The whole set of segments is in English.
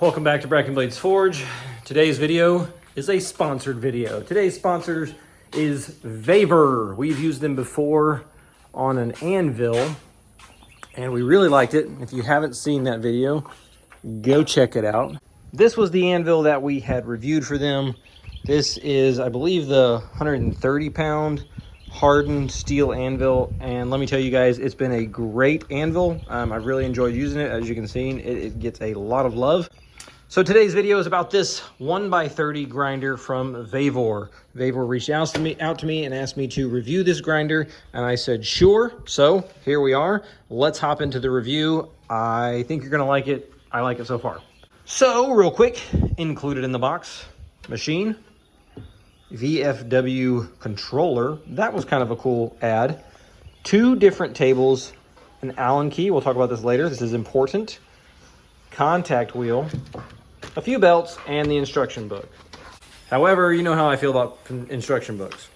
Welcome back to Bracken Blades Forge. Today's video is a sponsored video. Today's sponsor is Vevor. We've used them before on an anvil and we really liked it. If you haven't seen that video, go check it out. This was the anvil that we had reviewed for them. This is, I believe, the 130 pound hardened steel anvil, and let me tell you guys, it's been a great anvil. I've really enjoyed using it. As you can see, it gets a lot of love. So today's video is about this 1x30 grinder from Vevor. Vevor reached out to me and asked me to review this grinder, and I said sure. So here we are. Let's hop into the review. I think you're gonna like it. I like it so far. So real quick, included in the box, machine, VFW controller. That was kind of a cool add. 2 different tables, an Allen key. We'll talk about this later. This is important. Contact wheel, a few belts, and the instruction book. However, you know how I feel about instruction books.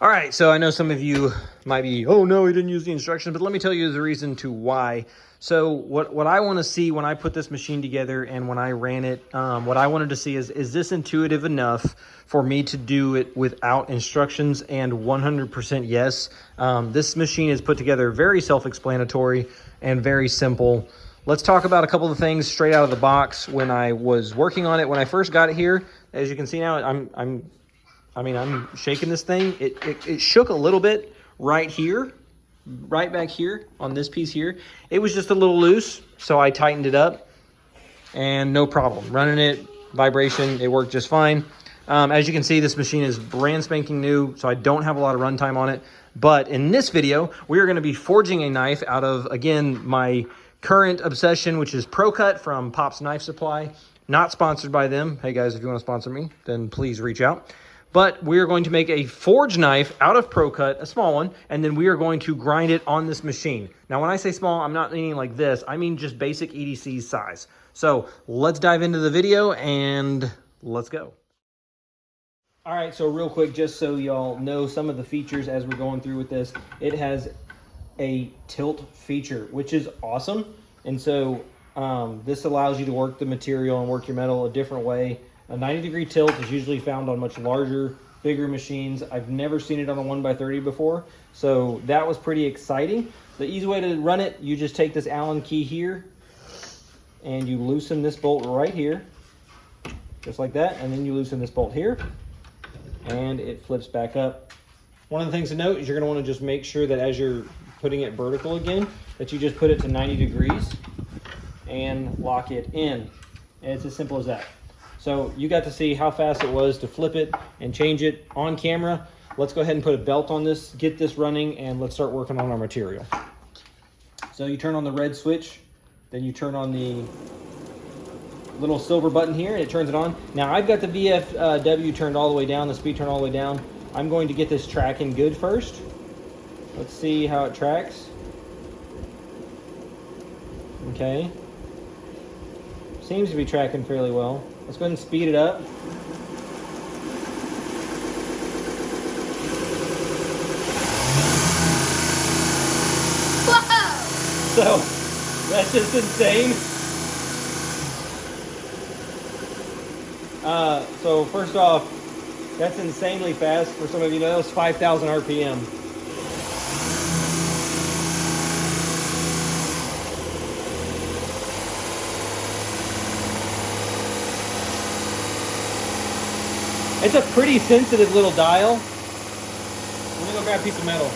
All right, so I know some of you might be, oh no, he didn't use the instructions, but let me tell you the reason to why. So what I want to see when I put this machine together and when I ran it, what I wanted to see is this intuitive enough for me to do it without instructions? And 100% yes. This machine is put together very self-explanatory and very simple. Let's talk about a couple of things straight out of the box. When I was working on it, when I first got it here, as you can see now, I'm shaking this thing. It shook a little bit right here. Right back here on this piece here. It was just a little loose, so I tightened it up and no problem. Running it, vibration, it worked just fine. As you can see, this machine is brand spanking new, so I don't have a lot of runtime on it. But in this video, we are going to be forging a knife out of, again, my current obsession, which is Pro Cut from Pop's Knife Supply. Not sponsored by them. Hey guys, if you want to sponsor me, then please reach out. But we are going to make a forge knife out of Pro Cut, a small one, and then we are going to grind it on this machine. Now, when I say small, I'm not meaning like this. I mean just basic EDC size. So let's dive into the video and let's go. All right, so real quick, just so y'all know some of the features as we're going through with this, it has a tilt feature, which is awesome. And so this allows you to work the material and work your metal a different way. A 90-degree tilt is usually found on much larger, bigger machines. I've never seen it on a 1x30 before, so that was pretty exciting. The easy way to run it, you just take this Allen key here, and you loosen this bolt right here, just like that, and then you loosen this bolt here, and it flips back up. One of the things to note is you're going to want to just make sure that as you're putting it vertical again, that you just put it to 90 degrees and lock it in. And it's as simple as that. So you got to see how fast it was to flip it and change it on camera. Let's go ahead and put a belt on this, get this running, and let's start working on our material. So you turn on the red switch, then you turn on the little silver button here, and it turns it on. Now I've got the VFW turned all the way down, the speed turned all the way down. I'm going to get this tracking good first. Let's see how it tracks. Okay. Seems to be tracking fairly well. Let's go ahead and speed it up. Whoa! So, that's just insane. So first off, that's insanely fast. For some of you know, it's 5,000 RPM. It's a pretty sensitive little dial. Let me go grab a piece of metal.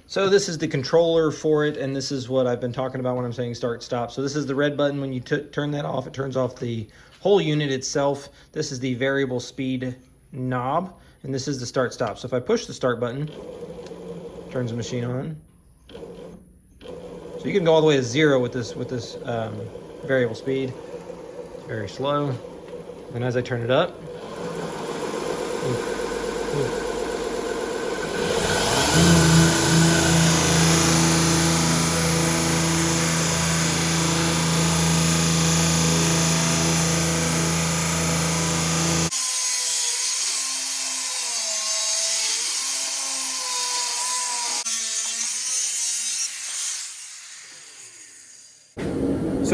So this is the controller for it, and this is what I've been talking about when I'm saying start, stop. So this is the red button. When you turn that off, it turns off the whole unit itself. This is the variable speed knob, and this is the start, stop. So if I push the start button, it turns the machine on. So you can go all the way to 0 with this variable speed. It's very slow. And as I turn it up,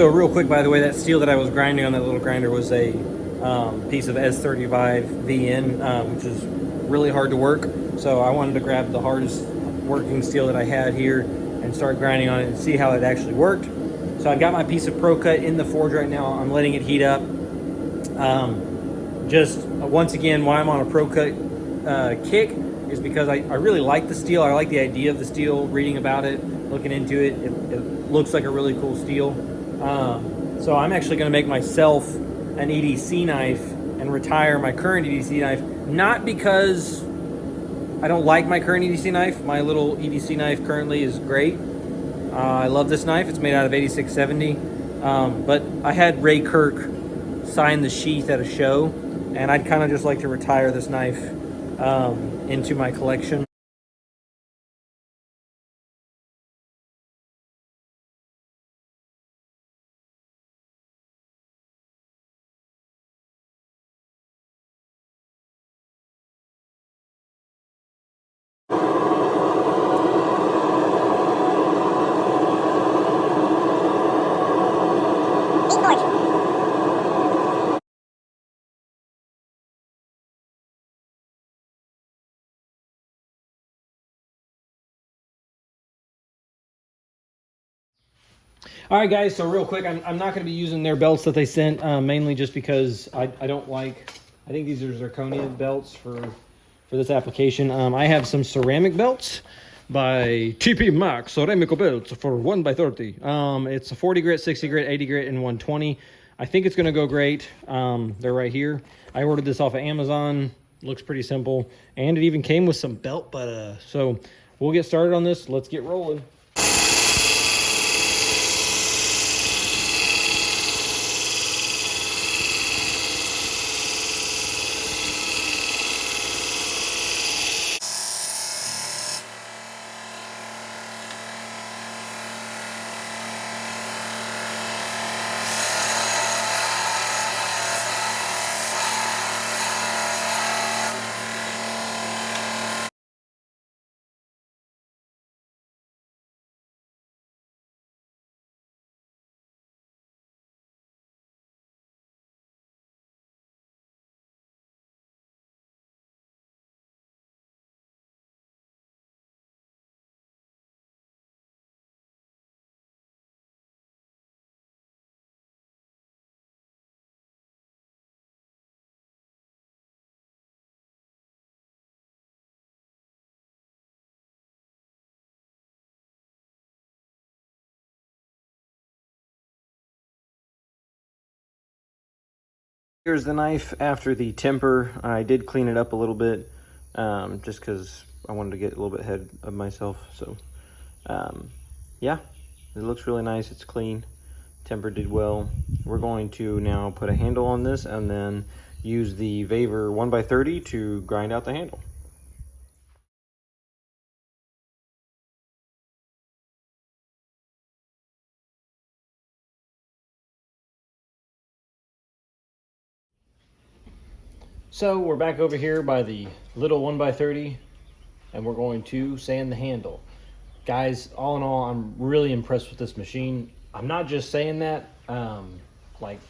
So real quick, by the way, that steel that I was grinding on that little grinder was a piece of S35 VN, which is really hard to work. So I wanted to grab the hardest working steel that I had here and start grinding on it and see how it actually worked. So I've got my piece of Pro Cut in the forge right now. I'm letting it heat up. Just once again, why I'm on a Pro Cut kick is because I really like the steel. I like the idea of the steel, reading about it, looking into it. It looks like a really cool steel. So I'm actually going to make myself an EDC knife and retire my current EDC knife, not because I don't like my current EDC knife. My little EDC knife currently is great. I love this knife. It's made out of 8670. But I had Ray Kirk sign the sheath at a show, and I'd kind of just like to retire this knife into my collection. All right, guys, so real quick, I'm not going to be using their belts that they sent, mainly just because I don't like, I think these are zirconia belts for this application. I have some ceramic belts by TP Max ceramic belts for 1x30. It's a 40 grit, 60 grit, 80 grit, and 120. I think it's going to go great. They're right here. I ordered this off of Amazon. Looks pretty simple, and it even came with some belt butter. So we'll get started on this. Let's get rolling. Here's the knife after the temper. I did clean it up a little bit, just because I wanted to get a little bit ahead of myself. So, yeah, it looks really nice. It's clean. Temper did well. We're going to now put a handle on this and then use the Vevor 1x30 to grind out the handle. So we're back over here by the little 1x30, and we're going to sand the handle. Guys, all in all, I'm really impressed with this machine. I'm not just saying that. Like,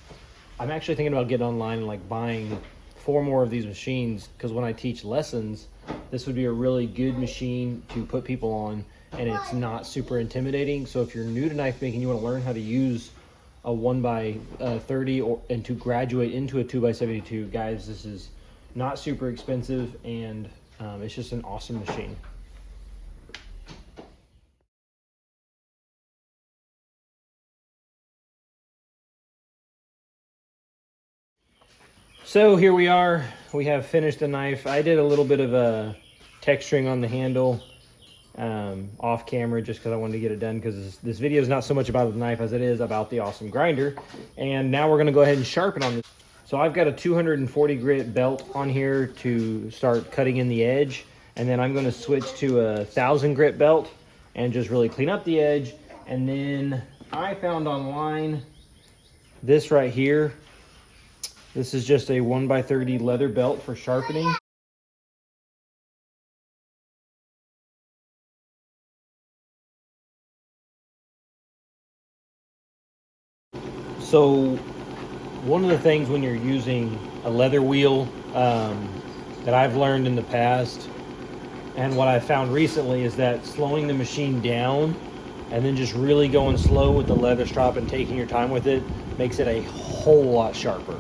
I'm actually thinking about getting online and like buying 4 more of these machines, because when I teach lessons, this would be a really good machine to put people on, and it's not super intimidating. So if you're new to knife making, you want to learn how to use a 1x30 and to graduate into a 2x72, guys, this is not super expensive, and it's just an awesome machine. So here we are. We have finished the knife. I did a little bit of a texturing on the handle off camera, just because I wanted to get it done, because this video is not so much about the knife as it is about the awesome grinder. And now we're going to go ahead and sharpen on this. So I've got a 240 grit belt on here to start cutting in the edge, and then I'm going to switch to a 1000 grit belt and just really clean up the edge. And then I found online this right here. This is just a 1x30 leather belt for sharpening. So one of the things when you're using a leather wheel that I've learned in the past, and what I found recently, is that slowing the machine down and then just really going slow with the leather strop and taking your time with it makes it a whole lot sharper.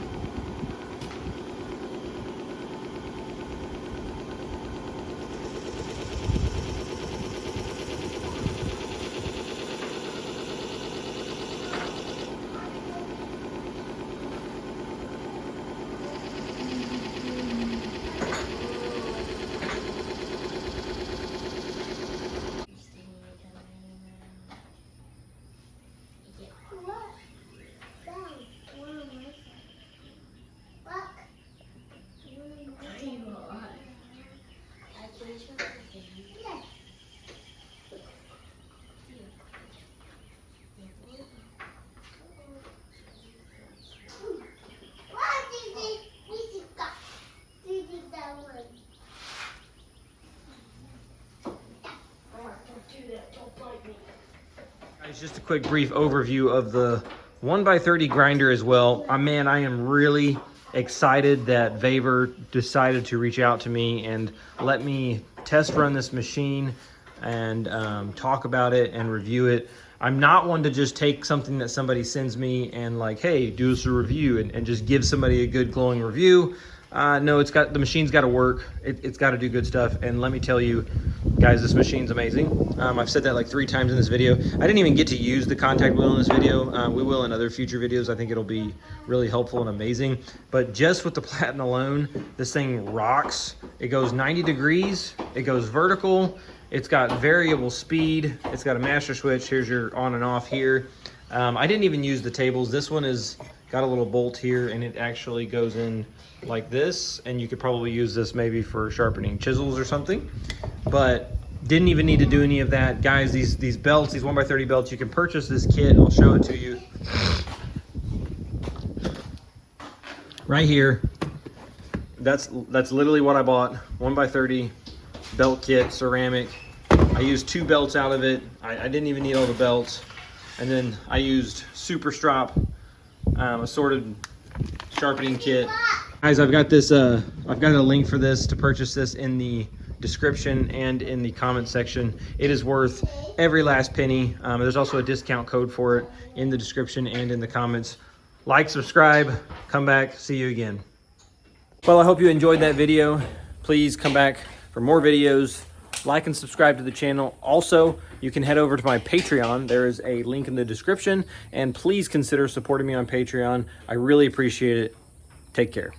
Guys, just a quick brief overview of the 1x30 grinder as well. Man, I am really excited that Vevor decided to reach out to me and let me test run this machine and talk about it and review it. I'm not one to just take something that somebody sends me and like, hey, do us a review and just give somebody a good glowing review. No, the machine's got to work. It's got to do good stuff. And let me tell you, guys, this machine's amazing. I've said that like 3 times in this video. I didn't even get to use the contact wheel in this video. We will in other future videos. I think it'll be really helpful and amazing. But just with the platen alone, this thing rocks. It goes 90 degrees. It goes vertical. It's got variable speed. It's got a master switch. Here's your on and off here. I didn't even use the tables. This one is got a little bolt here, and it actually goes in like this, and you could probably use this maybe for sharpening chisels or something, but didn't even need to do any of that. Guys, these belts, these 1x30 belts, you can purchase this kit. I'll show it to you right here. That's literally what I bought. 1x30 belt kit, ceramic. I used 2 belts out of it. I didn't even need all the belts. And then I used super strop, assorted sharpening kit. Guys, I've got this, I've got a link for this to purchase this in the description and in the comment section. It is worth every last penny. There's also a discount code for it in the description and in the comments. Like, subscribe, come back, see you again. Well, I hope you enjoyed that video. Please come back for more videos. Like and subscribe to the channel. Also, you can head over to my Patreon. There is a link in the description, and please consider supporting me on Patreon. I really appreciate it. Take care.